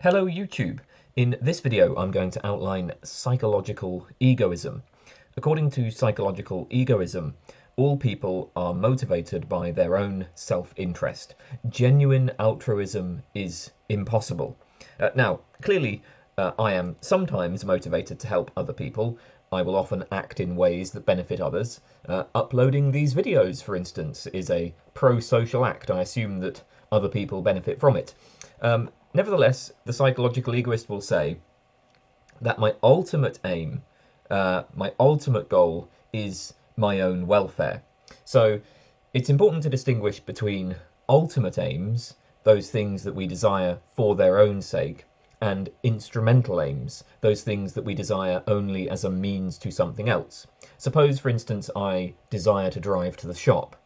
Hello YouTube! In this video I'm going to outline psychological egoism. According to psychological egoism, all people are motivated by their own self-interest. Genuine altruism is impossible. Now, clearly I am sometimes motivated to help other people. I will often act in ways that benefit others. Uploading these videos, for instance, is a pro-social act. I assume that other people benefit from it. Nevertheless, the psychological egoist will say that my ultimate aim, my ultimate goal is my own welfare. So it's important to distinguish between ultimate aims, those things that we desire for their own sake, and instrumental aims, those things that we desire only as a means to something else. Suppose, for instance, I desire to drive to the shop.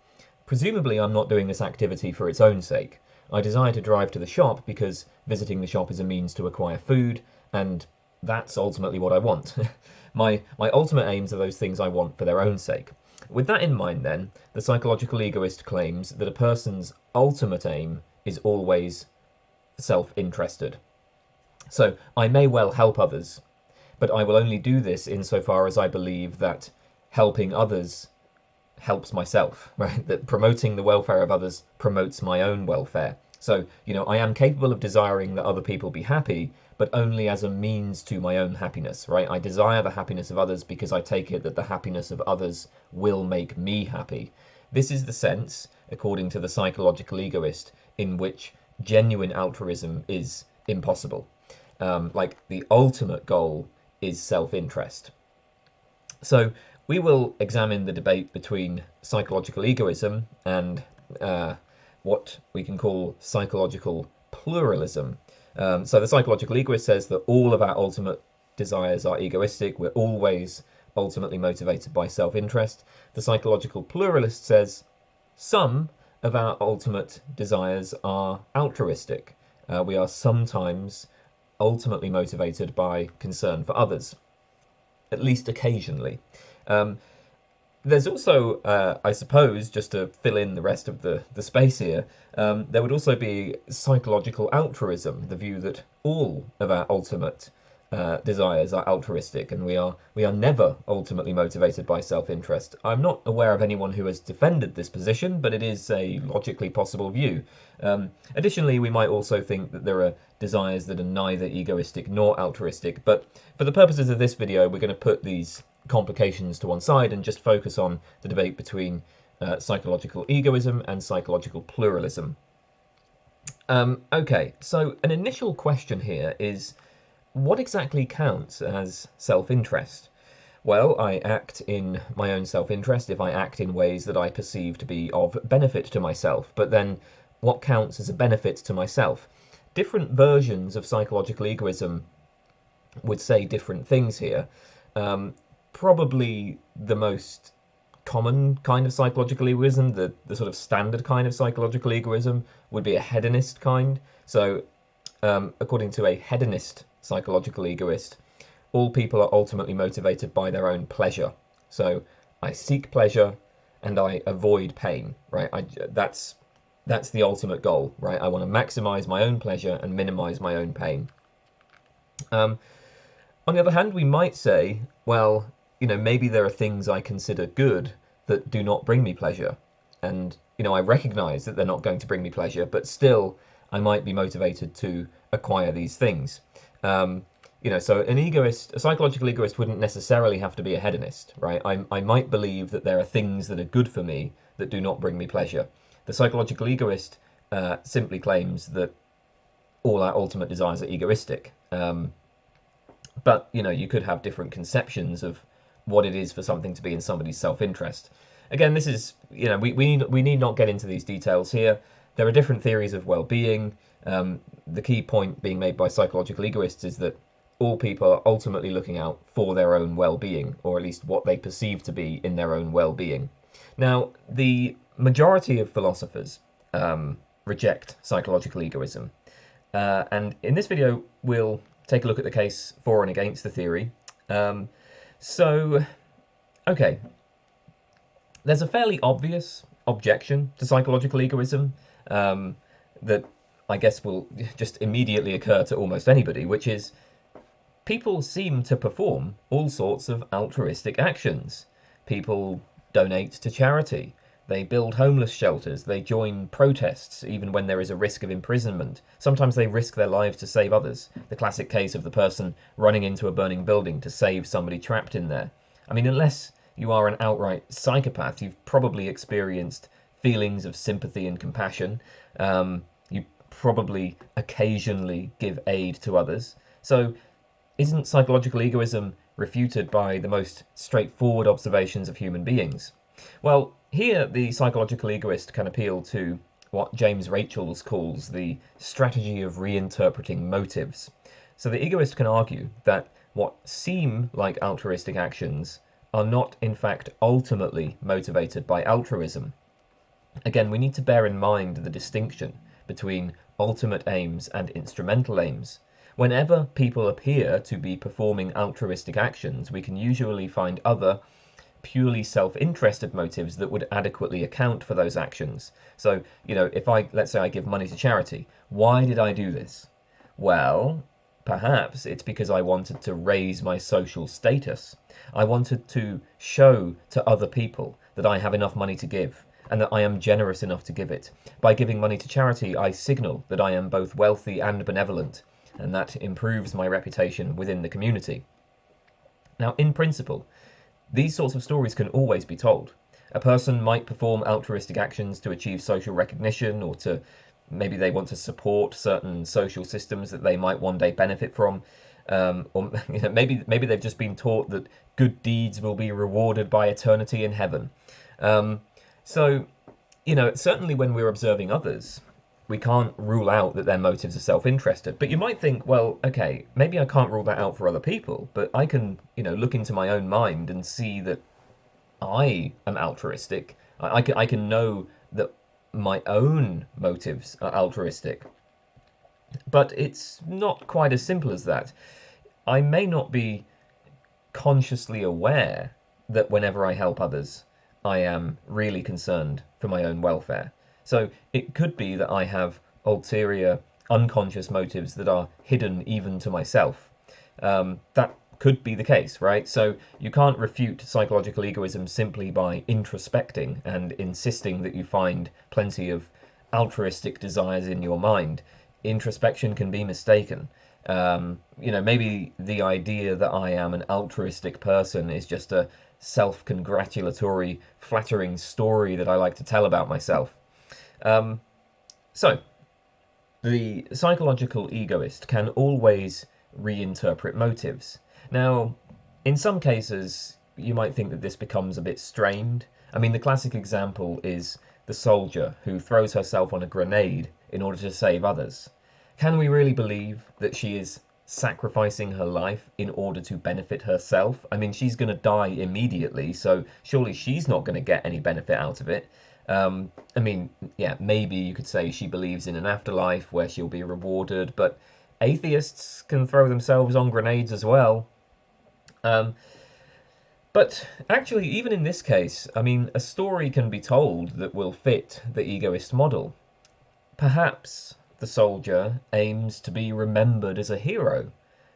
Presumably I'm not doing this activity for its own sake. I desire to drive to the shop because visiting the shop is a means to acquire food, and that's ultimately what I want. My ultimate aims are those things I want for their own sake. With that in mind then, the psychological egoist claims that a person's ultimate aim is always self-interested. So I may well help others, but I will only do this insofar as I believe that helping others helps myself, right? That promoting the welfare of others promotes my own welfare. So, I am capable of desiring that other people be happy, but only as a means to my own happiness, right? I desire the happiness of others because I take it that the happiness of others will make me happy. This is the sense, according to the psychological egoist, in which genuine altruism is impossible. Like the ultimate goal is self-interest. So we will examine the debate between psychological egoism and what we can call psychological pluralism. So the psychological egoist says that all of our ultimate desires are egoistic. We're always ultimately motivated by self-interest. The psychological pluralist says some of our ultimate desires are altruistic. We are sometimes ultimately motivated by concern for others, at least occasionally. There's also, I suppose, just to fill in the rest of the space here, there would also be psychological altruism, the view that all of our ultimate desires are altruistic, and we are never ultimately motivated by self-interest. I'm not aware of anyone who has defended this position, but it is a logically possible view. Additionally, we might also think that there are desires that are neither egoistic nor altruistic, but for the purposes of this video, we're going to put these complications to one side and just focus on the debate between psychological egoism and psychological pluralism. Okay, so an initial question here is, what exactly counts as self-interest? Well, I act in my own self-interest if I act in ways that I perceive to be of benefit to myself, but then what counts as a benefit to myself? Different versions of psychological egoism would say different things here. Probably the most common kind of psychological egoism, the sort of standard kind of psychological egoism, would be a hedonist kind. So, according to a hedonist psychological egoist, all people are ultimately motivated by their own pleasure. So, I seek pleasure and I avoid pain, right? That's the ultimate goal, right? I want to maximize my own pleasure and minimize my own pain. On the other hand, we might say, well, maybe there are things I consider good that do not bring me pleasure. And, I recognize that they're not going to bring me pleasure, but still I might be motivated to acquire these things. So a psychological egoist wouldn't necessarily have to be a hedonist, right? I might believe that there are things that are good for me that do not bring me pleasure. The psychological egoist simply claims that all our ultimate desires are egoistic. But, you could have different conceptions of what it is for something to be in somebody's self-interest. Again, this is, we need not get into these details here. There are different theories of well-being. The key point being made by psychological egoists is that all people are ultimately looking out for their own well-being, or at least what they perceive to be in their own well-being. Now, the majority of philosophers reject psychological egoism. And in this video, we'll take a look at the case for and against the theory. Okay, there's a fairly obvious objection to psychological egoism that I guess will just immediately occur to almost anybody, which is people seem to perform all sorts of altruistic actions. People donate to charity. They build homeless shelters. They join protests even when there is a risk of imprisonment. Sometimes they risk their lives to save others. The classic case of the person running into a burning building to save somebody trapped in there. I mean, unless you are an outright psychopath, you've probably experienced feelings of sympathy and compassion. You probably occasionally give aid to others. So isn't psychological egoism refuted by the most straightforward observations of human beings? Well, here the psychological egoist can appeal to what James Rachels calls the strategy of reinterpreting motives. So the egoist can argue that what seem like altruistic actions are not, in fact, ultimately motivated by altruism. Again, we need to bear in mind the distinction between ultimate aims and instrumental aims. Whenever people appear to be performing altruistic actions, we can usually find other purely self-interested motives that would adequately account for those actions. So, if let's say I give money to charity, why did I do this? Well, perhaps it's because I wanted to raise my social status. I wanted to show to other people that I have enough money to give and that I am generous enough to give it. By giving money to charity, I signal that I am both wealthy and benevolent, and that improves my reputation within the community. Now, in principle, these sorts of stories can always be told. A person might perform altruistic actions to achieve social recognition, or to maybe they want to support certain social systems that they might one day benefit from. Or maybe they've just been taught that good deeds will be rewarded by eternity in heaven. So, certainly when we're observing others, we can't rule out that their motives are self-interested. But you might think, well, okay, maybe I can't rule that out for other people, but I can, look into my own mind and see that I am altruistic. I can know that my own motives are altruistic. But it's not quite as simple as that. I may not be consciously aware that whenever I help others, I am really concerned for my own welfare. So it could be that I have ulterior, unconscious motives that are hidden even to myself. That could be the case, right? So you can't refute psychological egoism simply by introspecting and insisting that you find plenty of altruistic desires in your mind. Introspection can be mistaken. Maybe the idea that I am an altruistic person is just a self-congratulatory, flattering story that I like to tell about myself. So, the psychological egoist can always reinterpret motives. Now, in some cases, you might think that this becomes a bit strained. I mean, the classic example is the soldier who throws herself on a grenade in order to save others. Can we really believe that she is sacrificing her life in order to benefit herself? I mean, she's going to die immediately, so surely she's not going to get any benefit out of it. Maybe you could say she believes in an afterlife where she'll be rewarded, but atheists can throw themselves on grenades as well. But actually, even in this case, I mean, a story can be told that will fit the egoist model. Perhaps the soldier aims to be remembered as a hero.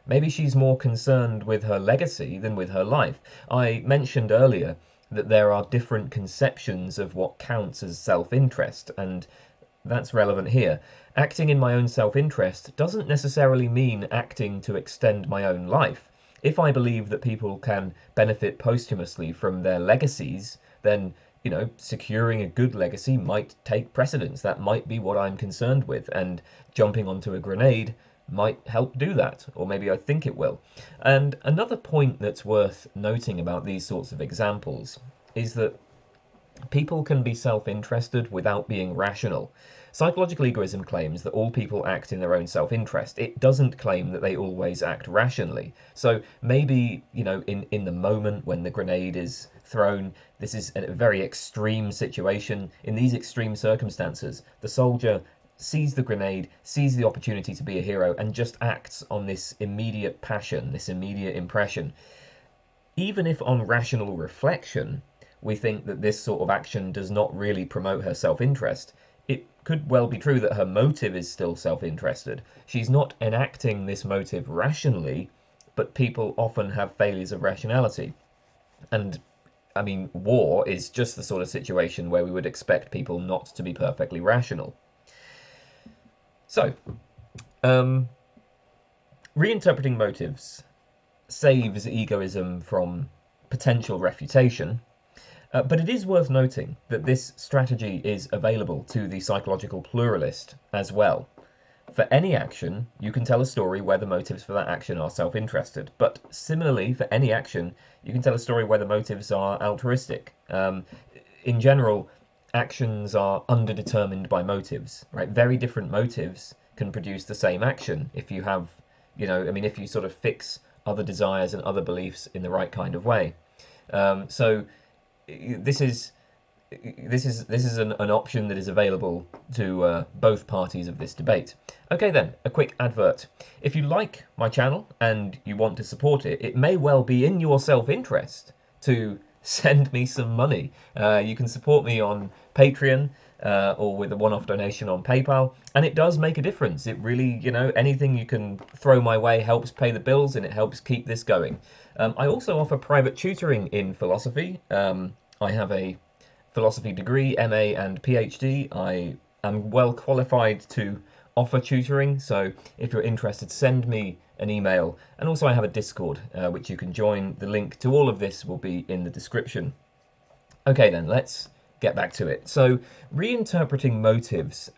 Maybe she's more concerned with her legacy than with her life. I mentioned earlier that there are different conceptions of what counts as self-interest, and that's relevant here. Acting in my own self-interest doesn't necessarily mean acting to extend my own life. If I believe that people can benefit posthumously from their legacies, then, securing a good legacy might take precedence. That might be what I'm concerned with, and jumping onto a grenade might help do that, or maybe I think it will. And another point that's worth noting about these sorts of examples is that people can be self-interested without being rational. Psychological egoism claims that all people act in their own self-interest. It doesn't claim that they always act rationally. So maybe, in the moment when the grenade is thrown, this is a very extreme situation. In these extreme circumstances, the soldier sees the grenade, sees the opportunity to be a hero, and just acts on this immediate passion, this immediate impression. Even if on rational reflection, we think that this sort of action does not really promote her self-interest, it could well be true that her motive is still self-interested. She's not enacting this motive rationally, but people often have failures of rationality. And I mean, war is just the sort of situation where we would expect people not to be perfectly rational. So, reinterpreting motives saves egoism from potential refutation, but it is worth noting that this strategy is available to the psychological pluralist as well. For any action, you can tell a story where the motives for that action are self-interested. But similarly, for any action, you can tell a story where the motives are altruistic. In general, actions are underdetermined by motives, right? Very different motives can produce the same action if you have, if you sort of fix other desires and other beliefs in the right kind of way. So this is an option that is available to both parties of this debate. Okay then, a quick advert. If you like my channel and you want to support it, it may well be in your self-interest to send me some money. You can support me on Patreon or with a one-off donation on PayPal, and it does make a difference. It really, anything you can throw my way helps pay the bills and it helps keep this going. I also offer private tutoring in philosophy. I have a philosophy degree, MA and PhD. I am well qualified to offer tutoring, so if you're interested, send me an email. And also I have a Discord, which you can join. The link to all of this will be in the description. Okay then, let's get back to it. So reinterpreting motives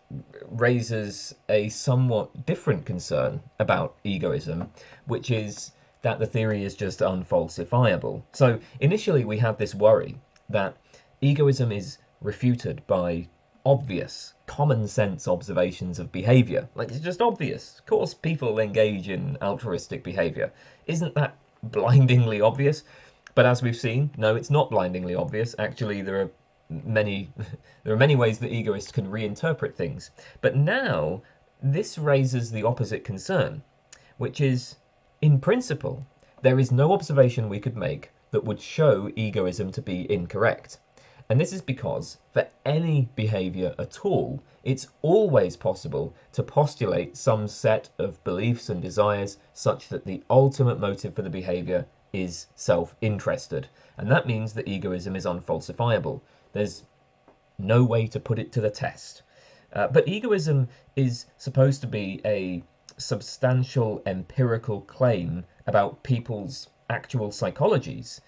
raises a somewhat different concern about egoism, which is that the theory is just unfalsifiable. So initially we had this worry that egoism is refuted by obvious, common sense observations of behaviour. Like, it's just obvious. Of course people engage in altruistic behaviour. Isn't that blindingly obvious? But as we've seen, no, it's not blindingly obvious. Actually, there are many ways that egoists can reinterpret things. But now, this raises the opposite concern, which is, in principle, there is no observation we could make that would show egoism to be incorrect. And this is because, for any behaviour at all, it's always possible to postulate some set of beliefs and desires such that the ultimate motive for the behaviour is self-interested. And that means that egoism is unfalsifiable. There's no way to put it to the test. But egoism is supposed to be a substantial empirical claim about people's actual psychologies.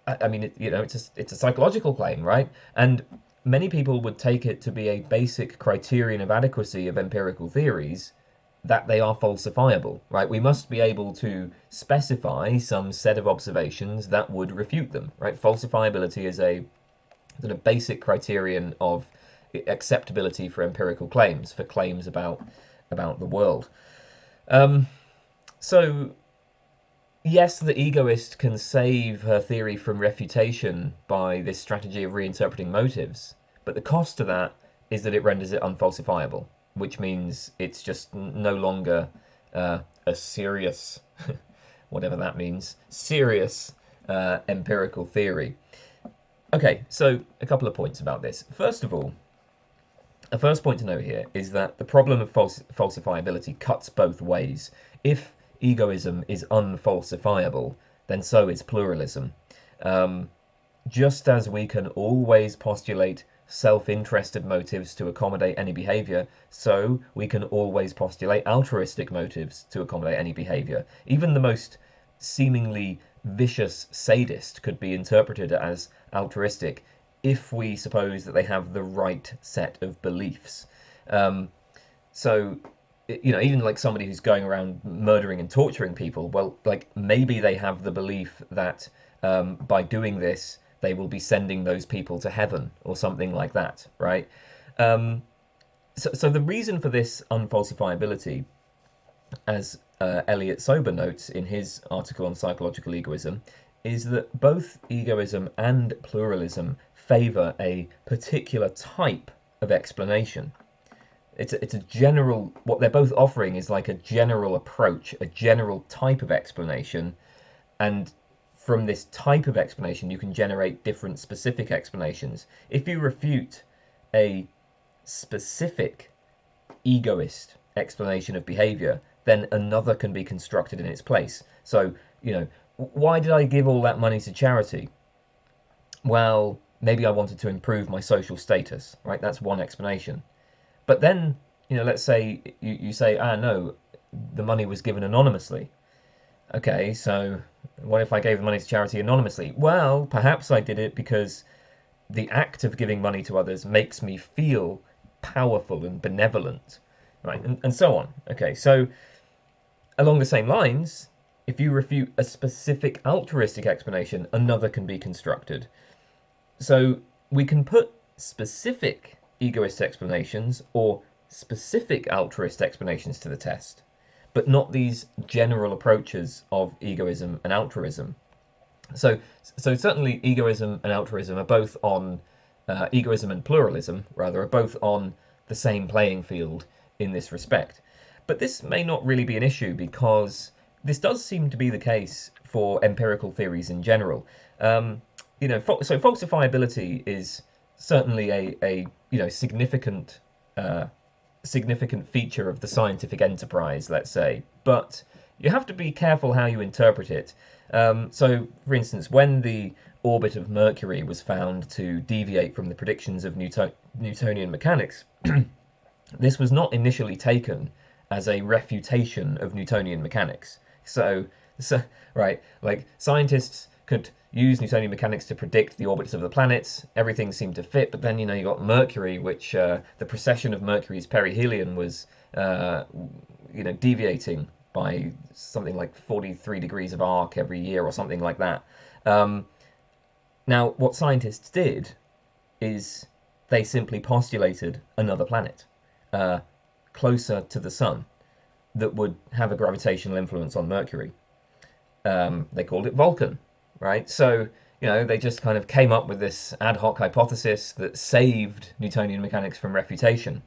I mean, it's a psychological claim, right? And many people would take it to be a basic criterion of adequacy of empirical theories that they are falsifiable, right? We must be able to specify some set of observations that would refute them, right? Falsifiability is a sort of basic criterion of acceptability for empirical claims, for claims about the world. So yes, the egoist can save her theory from refutation by this strategy of reinterpreting motives, but the cost to that is that it renders it unfalsifiable, which means it's just no longer a serious, whatever that means, serious empirical theory. Okay, so a couple of points about this. First of all, the first point to note here is that the problem of falsifiability cuts both ways. If egoism is unfalsifiable, then so is pluralism. Just as we can always postulate self-interested motives to accommodate any behaviour, so we can always postulate altruistic motives to accommodate any behaviour. Even the most seemingly vicious sadist could be interpreted as altruistic if we suppose that they have the right set of beliefs. So, even like somebody who's going around murdering and torturing people, well, like maybe they have the belief that by doing this, they will be sending those people to heaven or something like that, right? So the reason for this unfalsifiability, as Elliot Sober notes in his article on psychological egoism, is that both egoism and pluralism favour a particular type of explanation. It's a general, what they're both offering is like a general approach, a general type of explanation, and from this type of explanation you can generate different specific explanations. If you refute a specific egoist explanation of behaviour, then another can be constructed in its place. So, why did I give all that money to charity? Well, maybe I wanted to improve my social status, right? That's one explanation. But then, let's say you say, no, the money was given anonymously. Okay, so what if I gave the money to charity anonymously? Well, perhaps I did it because the act of giving money to others makes me feel powerful and benevolent, right? And so on. Okay, so along the same lines, if you refute a specific altruistic explanation, another can be constructed. So we can put specific egoist explanations or specific altruist explanations to the test, but not these general approaches of egoism and altruism. So certainly egoism and altruism are both on, egoism and pluralism, rather, are both on the same playing field in this respect. But this may not really be an issue because this does seem to be the case for empirical theories in general. So falsifiability is certainly a significant significant feature of the scientific enterprise, let's say, but you have to be careful how you interpret it. So, for instance, when the orbit of Mercury was found to deviate from the predictions of Newtonian mechanics, this was not initially taken as a refutation of Newtonian mechanics. So right, like scientists could use Newtonian mechanics to predict the orbits of the planets. Everything seemed to fit, but then you got Mercury, which the precession of Mercury's perihelion was deviating by something like 43 degrees of arc every year or something like that. Now, what scientists did is they simply postulated another planet closer to the sun that would have a gravitational influence on Mercury. They called it Vulcan, right? So, they just kind of came up with this ad hoc hypothesis that saved Newtonian mechanics from refutation.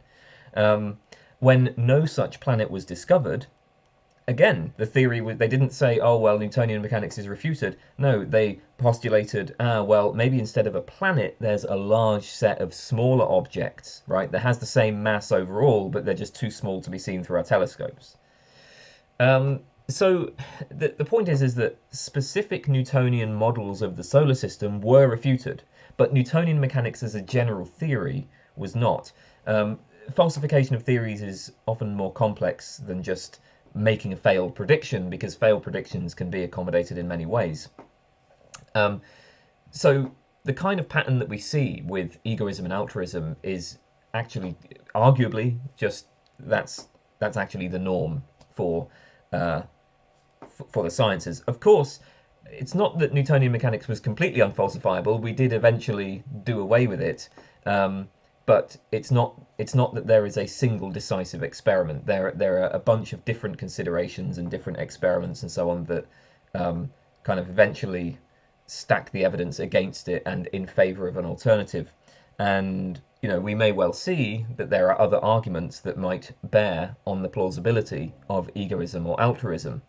When no such planet was discovered, again, the theory was, they didn't say, oh, well, Newtonian mechanics is refuted. No, they postulated, well, maybe instead of a planet, there's a large set of smaller objects, right, that has the same mass overall, but they're just too small to be seen through our telescopes. So the point is that specific Newtonian models of the solar system were refuted, but Newtonian mechanics as a general theory was not. Falsification of theories is often more complex than just making a failed prediction, because failed predictions can be accommodated in many ways. So the kind of pattern that we see with egoism and altruism is actually, arguably, just that's actually the norm for the sciences. Of course, it's not that Newtonian mechanics was completely unfalsifiable. We did eventually do away with it, but it's not that there is a single decisive experiment. There are a bunch of different considerations and different experiments and so on that kind of eventually stack the evidence against it and in favour of an alternative. And we may well see that there are other arguments that might bear on the plausibility of egoism or altruism.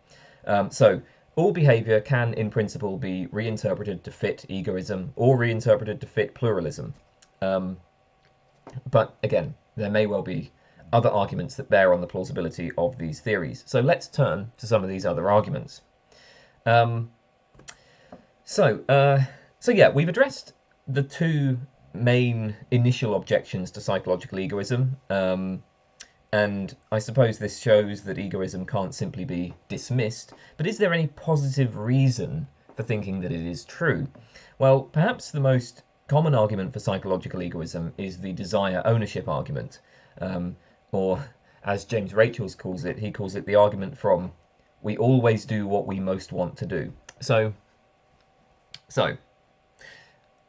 So all behaviour can, in principle, be reinterpreted to fit egoism or reinterpreted to fit pluralism. But again, there may well be other arguments that bear on the plausibility of these theories. So let's turn to some of these other arguments. So yeah, we've addressed the two main initial objections to psychological egoism, and I suppose this shows that egoism can't simply be dismissed. But is there any positive reason for thinking that it is true? Well, perhaps the most common argument for psychological egoism is the desire ownership argument, or as James Rachels calls it, he calls it the argument from we always do what we most want to do. So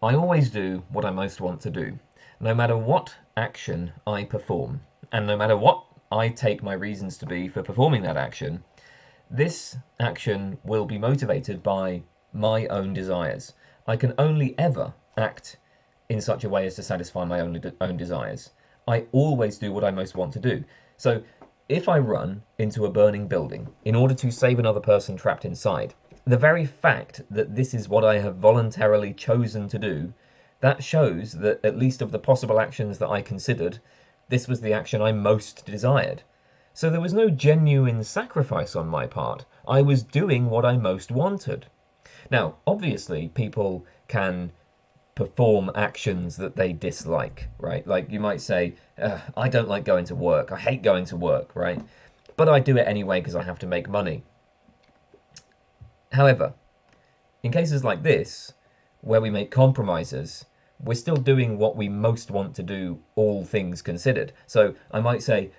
I always do what I most want to do, no matter what action I perform, and no matter what I take my reasons to be for performing that action. This action will be motivated by my own desires. I can only ever act in such a way as to satisfy my own desires. I always do what I most want to do. So if I run into a burning building in order to save another person trapped inside, the very fact that this is what I have voluntarily chosen to do, that shows that at least of the possible actions that I considered, this was the action I most desired. So there was no genuine sacrifice on my part. I was doing what I most wanted. Now, obviously, people can perform actions that they dislike, right? Like you might say, I don't like going to work. I hate going to work, right? But I do it anyway because I have to make money. However, in cases like this, where we make compromises, we're still doing what we most want to do, all things considered. So I might say,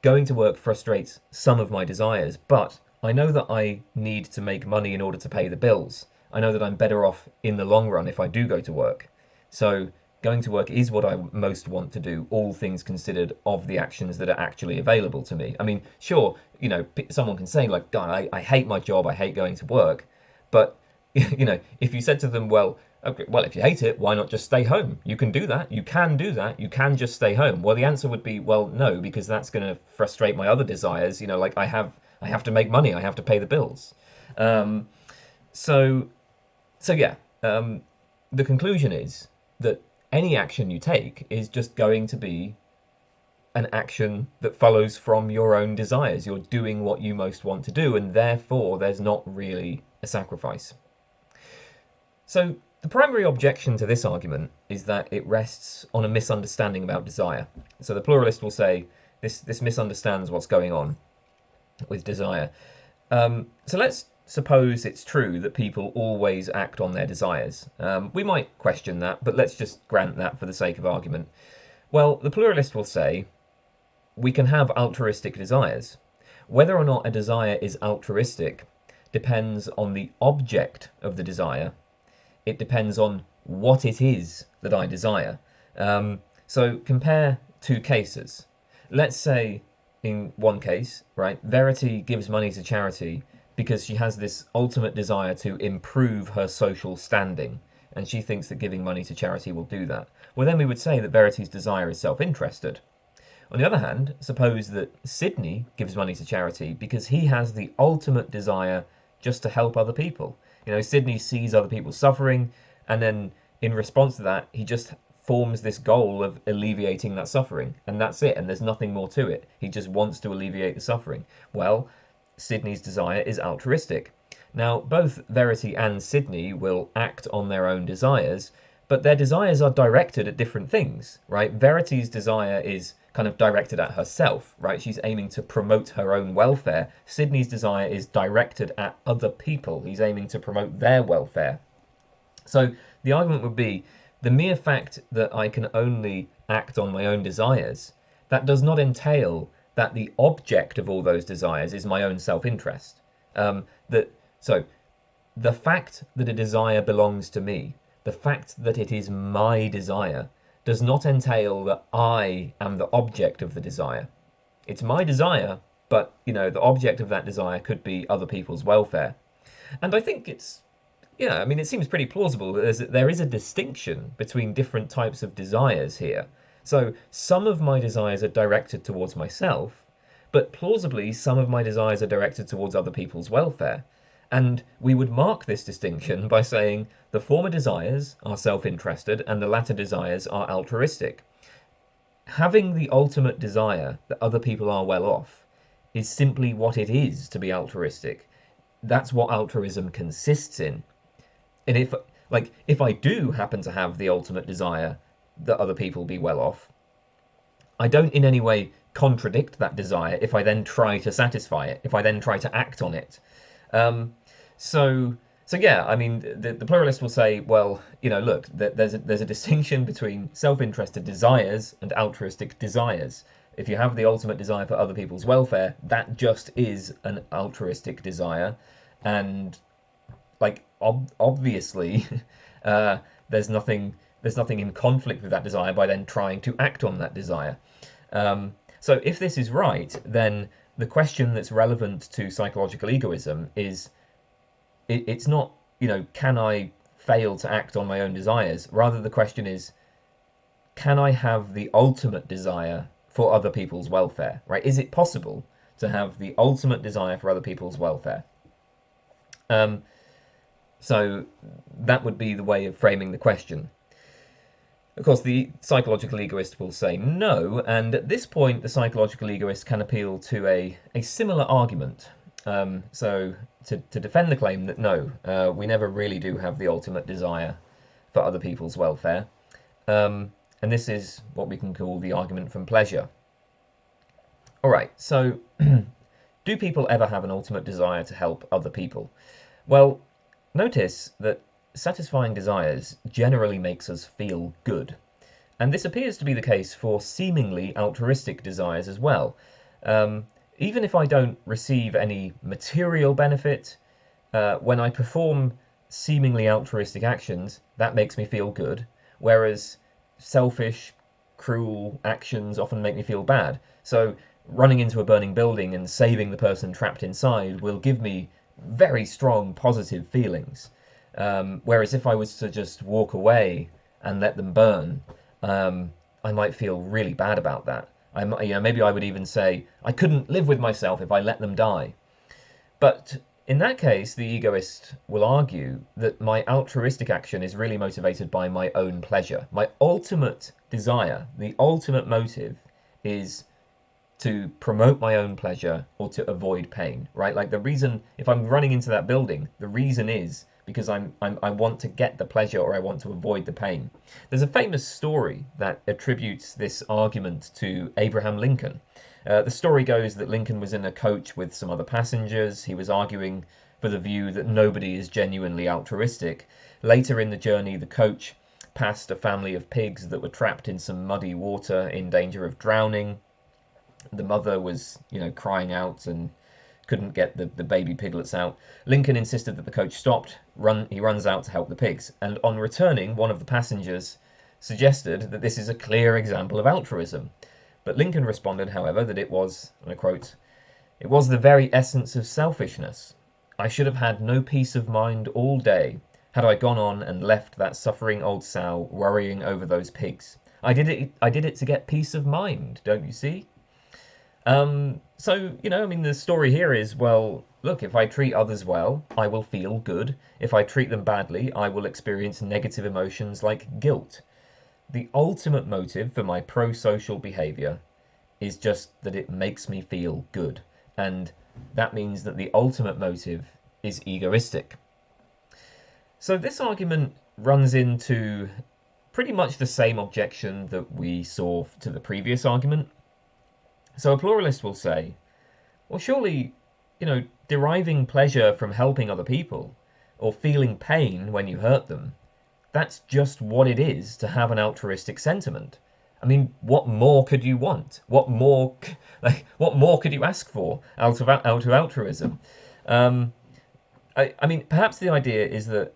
going to work frustrates some of my desires, but I know that I need to make money in order to pay the bills. I know that I'm better off in the long run if I do go to work. So going to work is what I most want to do, all things considered, of the actions that are actually available to me. I mean, sure, someone can say, like, God, I hate my job, I hate going to work. But, if you said to them, well, okay, well, if you hate it, why not just stay home? You can do that. You can do that. You can just stay home. Well, the answer would be, well, no, because that's going to frustrate my other desires. Like I have to make money. I have to pay the bills. So yeah, the conclusion is that any action you take is just going to be an action that follows from your own desires. You're doing what you most want to do, and therefore there's not really a sacrifice. So the primary objection to this argument is that it rests on a misunderstanding about desire. So the pluralist will say this misunderstands what's going on with desire. So let's suppose it's true that people always act on their desires. We might question that, but let's just grant that for the sake of argument. Well, the pluralist will say we can have altruistic desires. Whether or not a desire is altruistic depends on the object of the desire. It depends on what it is that I desire. So compare two cases. Let's say in one case, right, Verity gives money to charity because she has this ultimate desire to improve her social standing, and she thinks that giving money to charity will do that. Well, then we would say that Verity's desire is self-interested. On the other hand, suppose that Sydney gives money to charity because he has the ultimate desire just to help other people. Sydney sees other people suffering, and then in response to that, he just forms this goal of alleviating that suffering, and that's it, and there's nothing more to it. He just wants to alleviate the suffering. Well, Sydney's desire is altruistic. Now, both Verity and Sydney will act on their own desires, but their desires are directed at different things, right? Verity's desire is kind of directed at herself, right? She's aiming to promote her own welfare. Sydney's desire is directed at other people. He's aiming to promote their welfare. So the argument would be, the mere fact that I can only act on my own desires, that does not entail that the object of all those desires is my own self-interest. So the fact that a desire belongs to me, the fact that it is my desire, does not entail that I am the object of the desire. It's my desire, but, the object of that desire could be other people's welfare. And I think it seems pretty plausible that there is a distinction between different types of desires here. So some of my desires are directed towards myself, but plausibly some of my desires are directed towards other people's welfare. And we would mark this distinction by saying the former desires are self-interested and the latter desires are altruistic. Having the ultimate desire that other people are well off is simply what it is to be altruistic. That's what altruism consists in. And if I do happen to have the ultimate desire that other people be well off, I don't in any way contradict that desire if I then try to satisfy it, if I then try to act on it. So yeah, I mean, the pluralist will say, well, look, there's a distinction between self-interested desires and altruistic desires. If you have the ultimate desire for other people's welfare, that just is an altruistic desire, and obviously, there's nothing in conflict with that desire by then trying to act on that desire. So if this is right, then the question that's relevant to psychological egoism is, it's not, can I fail to act on my own desires? Rather, the question is, can I have the ultimate desire for other people's welfare, right? Is it possible to have the ultimate desire for other people's welfare? So that would be the way of framing the question. Of course, the psychological egoist will say no, and at this point, the psychological egoist can appeal to a similar argument. So, to defend the claim that no, we never really do have the ultimate desire for other people's welfare, and this is what we can call the argument from pleasure. All right, so do people ever have an ultimate desire to help other people? Well, notice that satisfying desires generally makes us feel good. And this appears to be the case for seemingly altruistic desires as well. Even if I don't receive any material benefit, when I perform seemingly altruistic actions, that makes me feel good, whereas selfish, cruel actions often make me feel bad. So running into a burning building and saving the person trapped inside will give me very strong positive feelings. Whereas if I was to just walk away and let them burn, I might feel really bad about that. Maybe I would even say I couldn't live with myself if I let them die. But in that case, the egoist will argue that my altruistic action is really motivated by my own pleasure. My ultimate desire, the ultimate motive, is to promote my own pleasure or to avoid pain, right? Like the reason, if I'm running into that building, the reason is because I want to get the pleasure or I want to avoid the pain. There's a famous story that attributes this argument to Abraham Lincoln. The story goes that Lincoln was in a coach with some other passengers. He was arguing for the view that nobody is genuinely altruistic. Later in the journey, the coach passed a family of pigs that were trapped in some muddy water in danger of drowning. The mother was, crying out and couldn't get the baby piglets out. Lincoln insisted that the coach stopped. He runs out to help the pigs. And on returning, one of the passengers suggested that this is a clear example of altruism. But Lincoln responded, however, that it was, and I quote, "It was the very essence of selfishness. I should have had no peace of mind all day had I gone on and left that suffering old sow worrying over those pigs. I did it to get peace of mind, don't you see?" The story here is, well, look, if I treat others well, I will feel good. If I treat them badly, I will experience negative emotions like guilt. The ultimate motive for my pro-social behaviour is just that it makes me feel good. And that means that the ultimate motive is egoistic. So this argument runs into pretty much the same objection that we saw to the previous argument. So a pluralist will say, well, surely, deriving pleasure from helping other people or feeling pain when you hurt them, that's just what it is to have an altruistic sentiment. I mean, what more could you want? What more could you ask for out of altruism? Perhaps the idea is that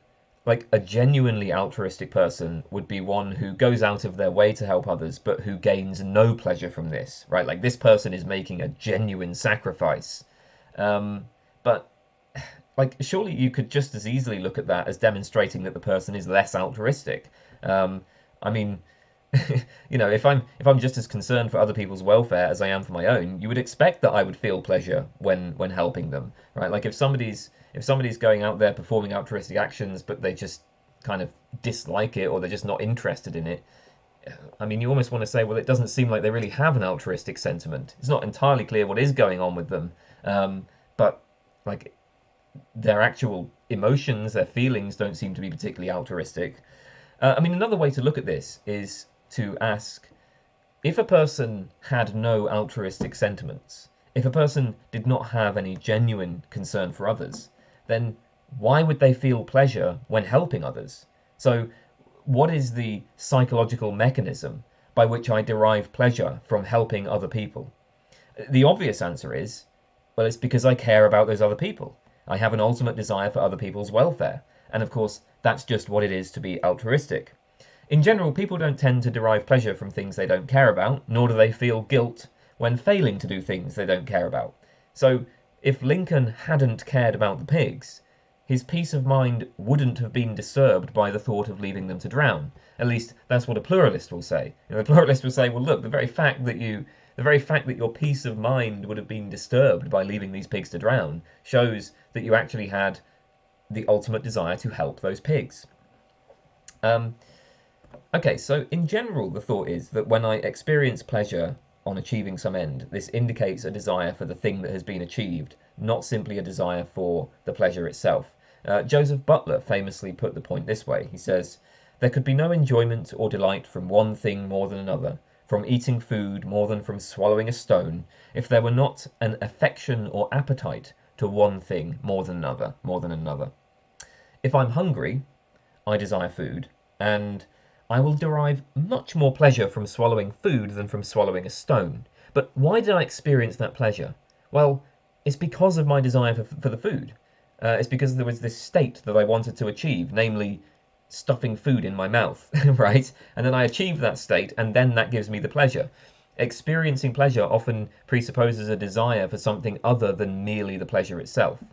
a genuinely altruistic person would be one who goes out of their way to help others, but who gains no pleasure from this, right? Like this person is making a genuine sacrifice. But surely you could just as easily look at that as demonstrating that the person is less altruistic. If I'm just as concerned for other people's welfare as I am for my own, you would expect that I would feel pleasure when helping them, right? Like if somebody's going out there performing altruistic actions, but they just kind of dislike it or they're just not interested in it, you almost want to say, well, it doesn't seem like they really have an altruistic sentiment. It's not entirely clear what is going on with them, but their actual emotions, their feelings don't seem to be particularly altruistic. Another way to look at this is to ask, if a person had no altruistic sentiments, if a person did not have any genuine concern for others, then why would they feel pleasure when helping others? So what is the psychological mechanism by which I derive pleasure from helping other people? The obvious answer is, well, it's because I care about those other people. I have an ultimate desire for other people's welfare. And of course, that's just what it is to be altruistic. In general, people don't tend to derive pleasure from things they don't care about, nor do they feel guilt when failing to do things they don't care about. So if Lincoln hadn't cared about the pigs, his peace of mind wouldn't have been disturbed by the thought of leaving them to drown. At least that's what a pluralist will say. The pluralist will say, well, look, the very fact that your peace of mind would have been disturbed by leaving these pigs to drown shows that you actually had the ultimate desire to help those pigs. Okay, so in general, the thought is that when I experience pleasure on achieving some end, this indicates a desire for the thing that has been achieved, not simply a desire for the pleasure itself. Joseph Butler famously put the point this way. He says, "There could be no enjoyment or delight from one thing more than another, from eating food more than from swallowing a stone, if there were not an affection or appetite to one thing more than another, If I'm hungry, I desire food, and I will derive much more pleasure from swallowing food than from swallowing a stone. But why did I experience that pleasure? Well, it's because of my desire for the food. It's because there was this state that I wanted to achieve, namely stuffing food in my mouth, right? And then I achieve that state, and then that gives me the pleasure. Experiencing pleasure often presupposes a desire for something other than merely the pleasure itself.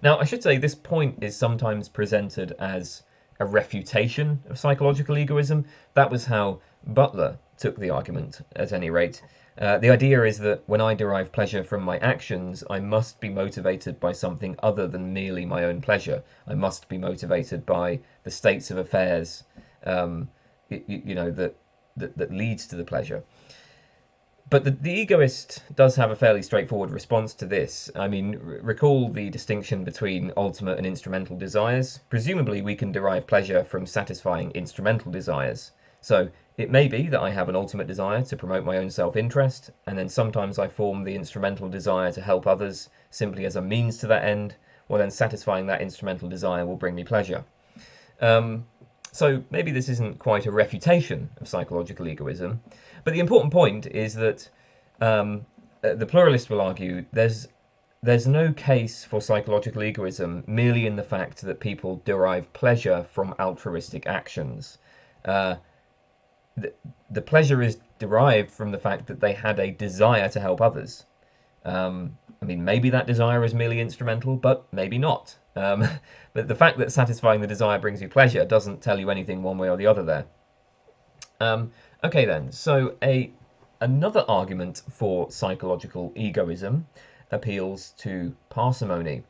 Now, I should say this point is sometimes presented as a refutation of psychological egoism. That was how Butler took the argument, at any rate. The idea is that when I derive pleasure from my actions, I must be motivated by something other than merely my own pleasure. I must be motivated by the states of affairs, that leads to the pleasure. But the egoist does have a fairly straightforward response to this. I mean, recall the distinction between ultimate and instrumental desires. Presumably, we can derive pleasure from satisfying instrumental desires. So it may be that I have an ultimate desire to promote my own self-interest, and then sometimes I form the instrumental desire to help others simply as a means to that end. Well, then satisfying that instrumental desire will bring me pleasure. So maybe this isn't quite a refutation of psychological egoism, but the important point is that the pluralist will argue there's no case for psychological egoism merely in the fact that people derive pleasure from altruistic actions. The pleasure is derived from the fact that they had a desire to help others. I mean, maybe that desire is merely instrumental, but maybe not. But the fact that satisfying the desire brings you pleasure doesn't tell you anything one way or the other there. Okay then, so another argument for psychological egoism appeals to parsimony,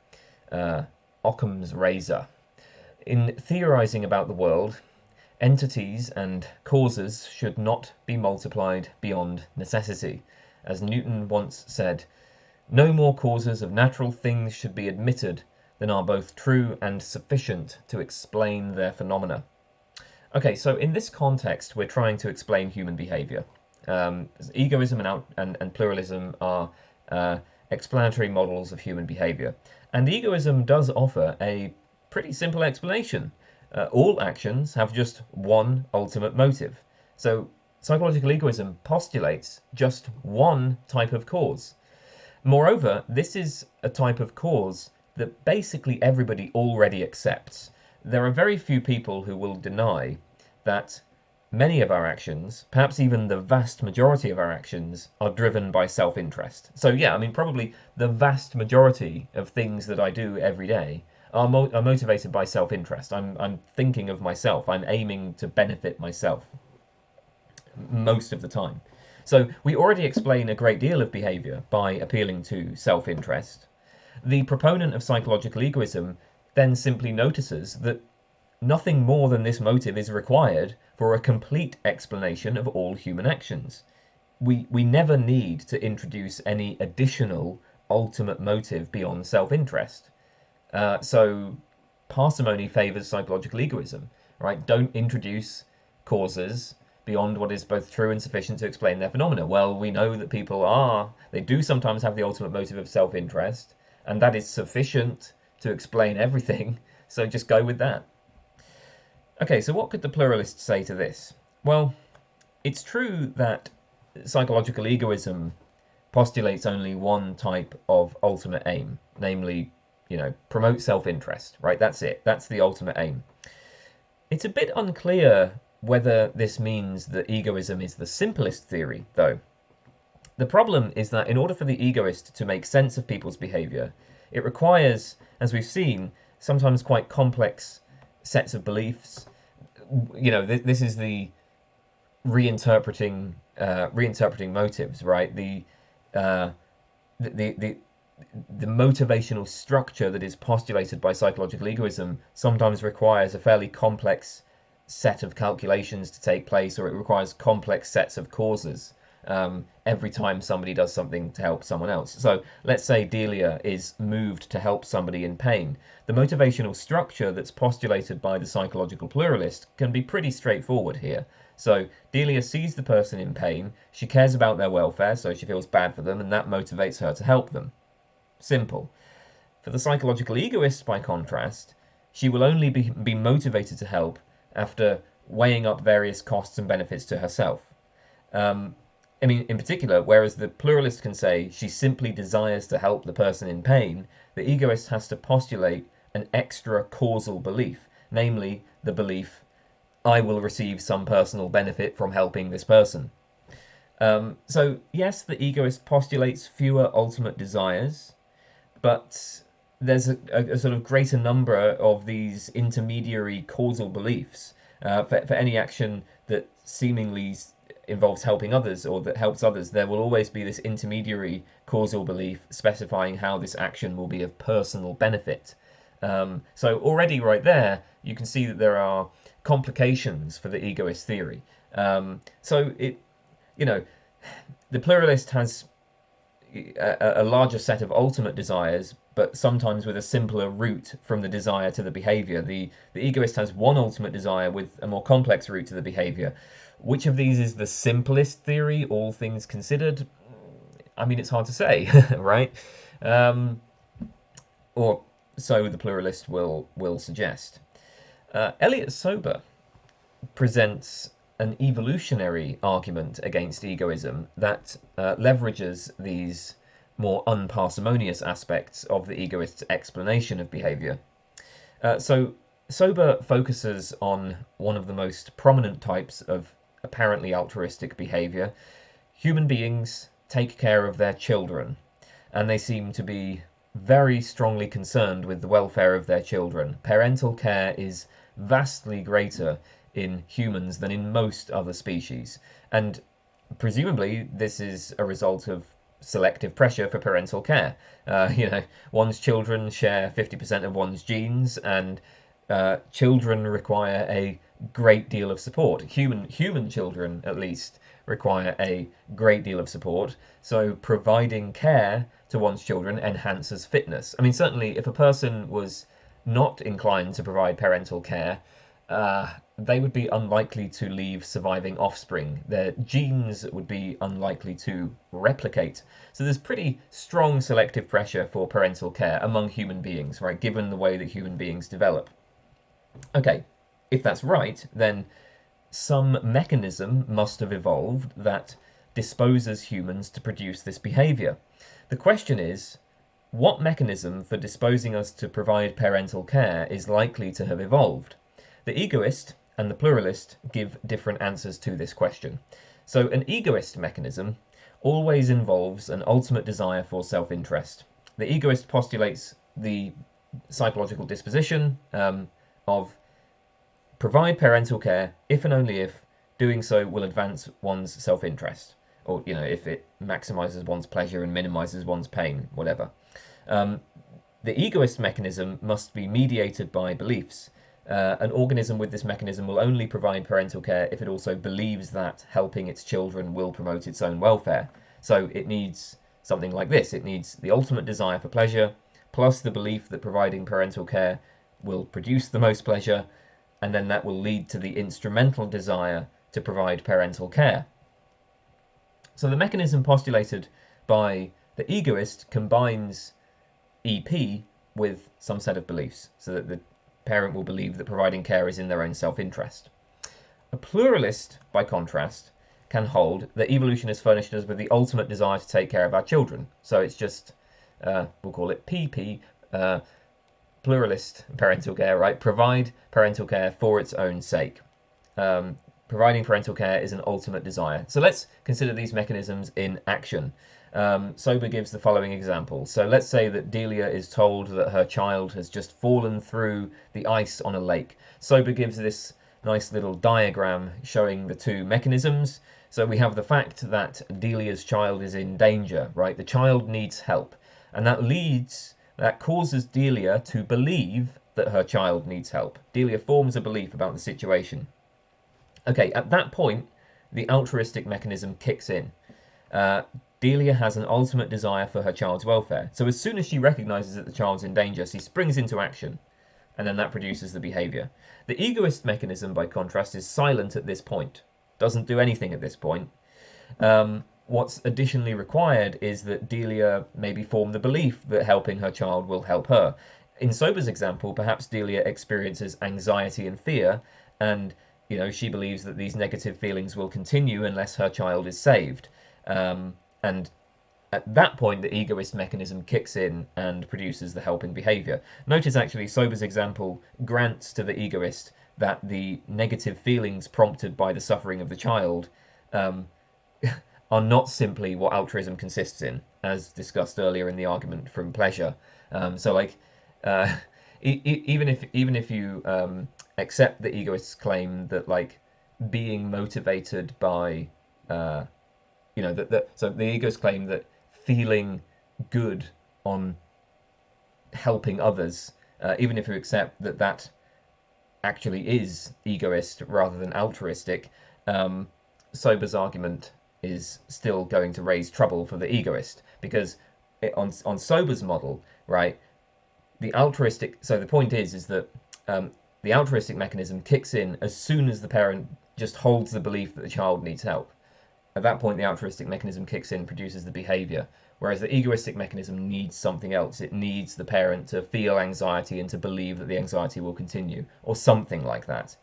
Occam's razor. In theorizing about the world, entities and causes should not be multiplied beyond necessity. As Newton once said, no more causes of natural things should be admitted than are both true and sufficient to explain their phenomena. Okay, so in this context, we're trying to explain human behavior. Egoism and pluralism are explanatory models of human behavior. And egoism does offer a pretty simple explanation. All actions have just one ultimate motive. So psychological egoism postulates just one type of cause. Moreover, this is a type of cause that basically everybody already accepts. There are very few people who will deny that many of our actions, perhaps even the vast majority of our actions, are driven by self-interest. So yeah, I mean, probably the vast majority of things that I do every day are motivated by self-interest. I'm thinking of myself. I'm aiming to benefit myself most of the time. So we already explain a great deal of behaviour by appealing to self-interest. The proponent of psychological egoism then simply notices that nothing more than this motive is required for a complete explanation of all human actions. We never need to introduce any additional ultimate motive beyond self-interest. So parsimony favours psychological egoism, right? Don't introduce causes beyond what is both true and sufficient to explain their phenomena. Well, we know that they do sometimes have the ultimate motive of self-interest, and that is sufficient to explain everything, so just go with that. Okay, so what could the pluralist say to this? Well, it's true that psychological egoism postulates only one type of ultimate aim, namely, promote self-interest, right? That's it. That's the ultimate aim. It's a bit unclear whether this means that egoism is the simplest theory, though. The problem is that in order for the egoist to make sense of people's behaviour, it requires, as we've seen, sometimes quite complex sets of beliefs. This is the reinterpreting motives, right? The motivational structure that is postulated by psychological egoism sometimes requires a fairly complex set of calculations to take place, or it requires complex sets of causes every time somebody does something to help someone else. So let's say Delia is moved to help somebody in pain. The motivational structure that's postulated by the psychological pluralist can be pretty straightforward here. So Delia sees the person in pain, she cares about their welfare, so she feels bad for them, and that motivates her to help them. Simple. For the psychological egoist, by contrast, she will only be motivated to help after weighing up various costs and benefits to herself. I mean, in particular, whereas the pluralist can say she simply desires to help the person in pain, the egoist has to postulate an extra causal belief, namely the belief, I will receive some personal benefit from helping this person. So, yes, the egoist postulates fewer ultimate desires, but there's a sort of greater number of these intermediary causal beliefs for any action that seemingly involves helping others or that helps others. There will always be this intermediary causal belief specifying how this action will be of personal benefit. So already right there, you can see that there are complications for the egoist theory. So the pluralist has a larger set of ultimate desires, but sometimes with a simpler route from the desire to the behaviour. The egoist has one ultimate desire with a more complex route to the behaviour. Which of these is the simplest theory, all things considered? I mean, it's hard to say, right? Or so the pluralist will suggest. Elliot Sober presents an evolutionary argument against egoism that leverages these more unparsimonious aspects of the egoist's explanation of behaviour. So Sober focuses on one of the most prominent types of apparently altruistic behaviour. Human beings take care of their children, and they seem to be very strongly concerned with the welfare of their children. Parental care is vastly greater in humans than in most other species, and presumably this is a result of selective pressure for parental care. One's children share 50% of one's genes, and children require a great deal of support. Human children, at least, require a great deal of support. So providing care to one's children enhances fitness. I mean, certainly if a person was not inclined to provide parental care, they would be unlikely to leave surviving offspring. Their genes would be unlikely to replicate. So there's pretty strong selective pressure for parental care among human beings, right, given the way that human beings develop. Okay, if that's right, then some mechanism must have evolved that disposes humans to produce this behaviour. The question is, what mechanism for disposing us to provide parental care is likely to have evolved? The egoist and the pluralist give different answers to this question. So an egoist mechanism always involves an ultimate desire for self-interest. The egoist postulates the psychological disposition of provide parental care if and only if doing so will advance one's self-interest, or if it maximizes one's pleasure and minimizes one's pain, whatever. The egoist mechanism must be mediated by beliefs. An organism with this mechanism will only provide parental care if it also believes that helping its children will promote its own welfare. So it needs something like this. It needs the ultimate desire for pleasure, plus the belief that providing parental care will produce the most pleasure, and then that will lead to the instrumental desire to provide parental care. So the mechanism postulated by the egoist combines EP with some set of beliefs, so that the parent will believe that providing care is in their own self-interest. A pluralist, by contrast, can hold that evolution has furnished us with the ultimate desire to take care of our children. So it's just, we'll call it PP, pluralist parental care, right? Provide parental care for its own sake. Providing parental care is an ultimate desire. So let's consider these mechanisms in action. Sober gives the following example. So let's say that Delia is told that her child has just fallen through the ice on a lake. Sober gives this nice little diagram showing the two mechanisms. So we have the fact that Delia's child is in danger, right? The child needs help. And that causes Delia to believe that her child needs help. Delia forms a belief about the situation. Okay, at that point, the altruistic mechanism kicks in. Uh, Delia has an ultimate desire for her child's welfare. So as soon as she recognizes that the child's in danger, she springs into action, and then that produces the behavior. The egoist mechanism, by contrast, is silent at this point, doesn't do anything at this point. What's additionally required is that Delia maybe form the belief that helping her child will help her. In Sober's example, perhaps Delia experiences anxiety and fear, and she believes that these negative feelings will continue unless her child is saved. And at that point, the egoist mechanism kicks in and produces the helping behavior. Notice actually, Sober's example grants to the egoist that the negative feelings prompted by the suffering of the child are not simply what altruism consists in, as discussed earlier in the argument from pleasure. So, like, even if you accept the egoist's claim that, like, being motivated by so the egoist claim that feeling good on helping others, even if you accept that that actually is egoist rather than altruistic, Sober's argument is still going to raise trouble for the egoist, because on Sober's model, right, the altruistic. So the point is that the altruistic mechanism kicks in as soon as the parent just holds the belief that the child needs help. At that point, the altruistic mechanism kicks in, produces the behavior, whereas the egoistic mechanism needs something else. It needs the parent to feel anxiety and to believe that the anxiety will continue, or something like that.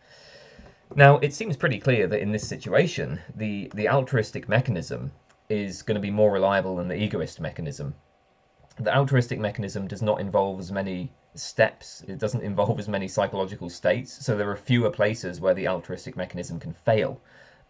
Now, it seems pretty clear that in this situation, the altruistic mechanism is going to be more reliable than the egoist mechanism. The altruistic mechanism does not involve as many steps, it doesn't involve as many psychological states, so there are fewer places where the altruistic mechanism can fail.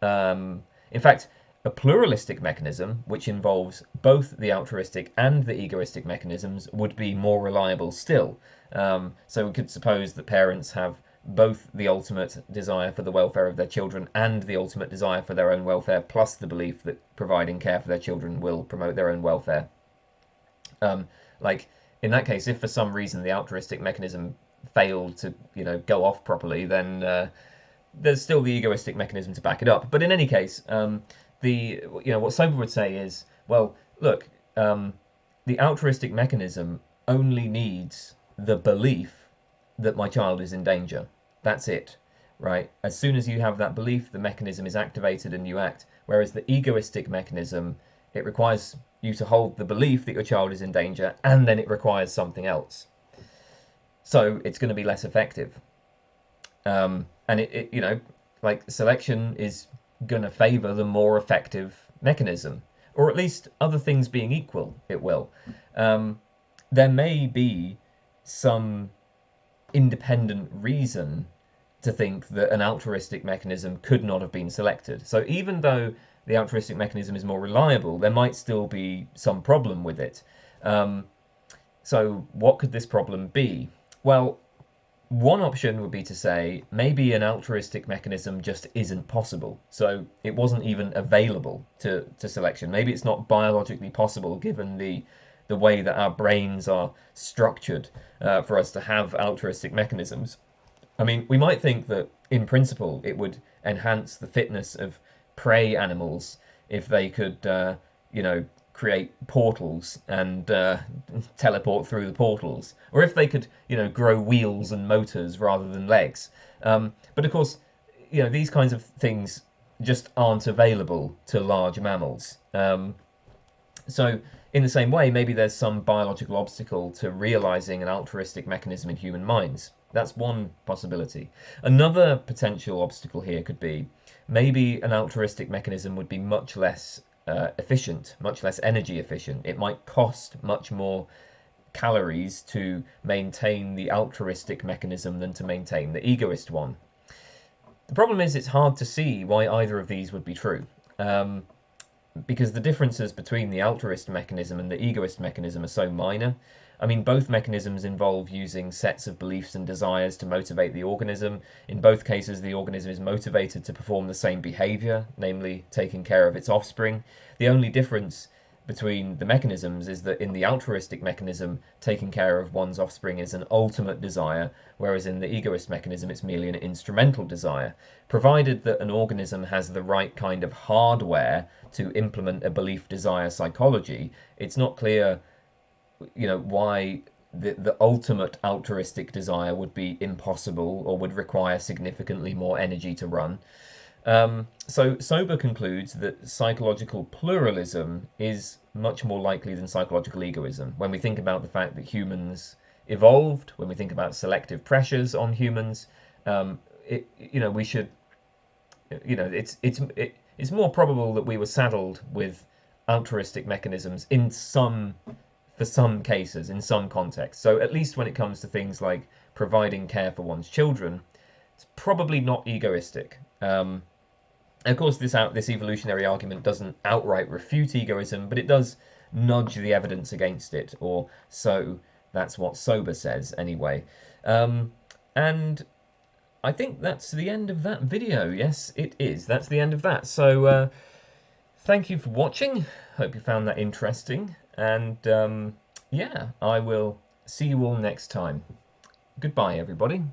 In fact, a pluralistic mechanism, which involves both the altruistic and the egoistic mechanisms, would be more reliable still. So we could suppose that parents have both the ultimate desire for the welfare of their children and the ultimate desire for their own welfare, plus the belief that providing care for their children will promote their own welfare. Like, in that case, if for some reason the altruistic mechanism failed to, go off properly, then there's still the egoistic mechanism to back it up. But in any case, what Sober would say is, well, look, the altruistic mechanism only needs the belief that my child is in danger. That's it, right? As soon as you have that belief, the mechanism is activated and you act. Whereas the egoistic mechanism, it requires you to hold the belief that your child is in danger, and then it requires something else. So it's going to be less effective. And like, selection is going to favour the more effective mechanism, or at least other things being equal, it will. There may be some independent reason to think that an altruistic mechanism could not have been selected. So even though the altruistic mechanism is more reliable, there might still be some problem with it. So what could this problem be? Well, one option would be to say maybe an altruistic mechanism just isn't possible. So it wasn't even available to selection. Maybe it's not biologically possible given the way that our brains are structured for us to have altruistic mechanisms. I mean, we might think that in principle it would enhance the fitness of prey animals if they could, create portals and teleport through the portals, or if they could, grow wheels and motors rather than legs. But of course, these kinds of things just aren't available to large mammals. So in the same way, maybe there's some biological obstacle to realizing an altruistic mechanism in human minds. That's one possibility. Another potential obstacle here could be maybe an altruistic mechanism would be much less efficient, much less energy efficient. It might cost much more calories to maintain the altruistic mechanism than to maintain the egoist one. The problem is it's hard to see why either of these would be true. Because the differences between the altruist mechanism and the egoist mechanism are so minor. I mean, both mechanisms involve using sets of beliefs and desires to motivate the organism. In both cases, the organism is motivated to perform the same behaviour, namely taking care of its offspring. The only difference between the mechanisms is that in the altruistic mechanism, taking care of one's offspring is an ultimate desire, whereas in the egoist mechanism, it's merely an instrumental desire. Provided that an organism has the right kind of hardware to implement a belief-desire psychology, it's not clear, why the ultimate altruistic desire would be impossible or would require significantly more energy to run. So Sober concludes that psychological pluralism is much more likely than psychological egoism. When we think about the fact that humans evolved, when we think about selective pressures on humans, we should, it's more probable that we were saddled with altruistic mechanisms for some cases, in some contexts. So at least when it comes to things like providing care for one's children, it's probably not egoistic. Of course, this evolutionary argument doesn't outright refute egoism, but it does nudge the evidence against it, or so that's what Sober says anyway. And I think that's the end of that video. Yes, it is. That's the end of that. So thank you for watching. Hope you found that interesting. And yeah, I will see you all next time. Goodbye, everybody.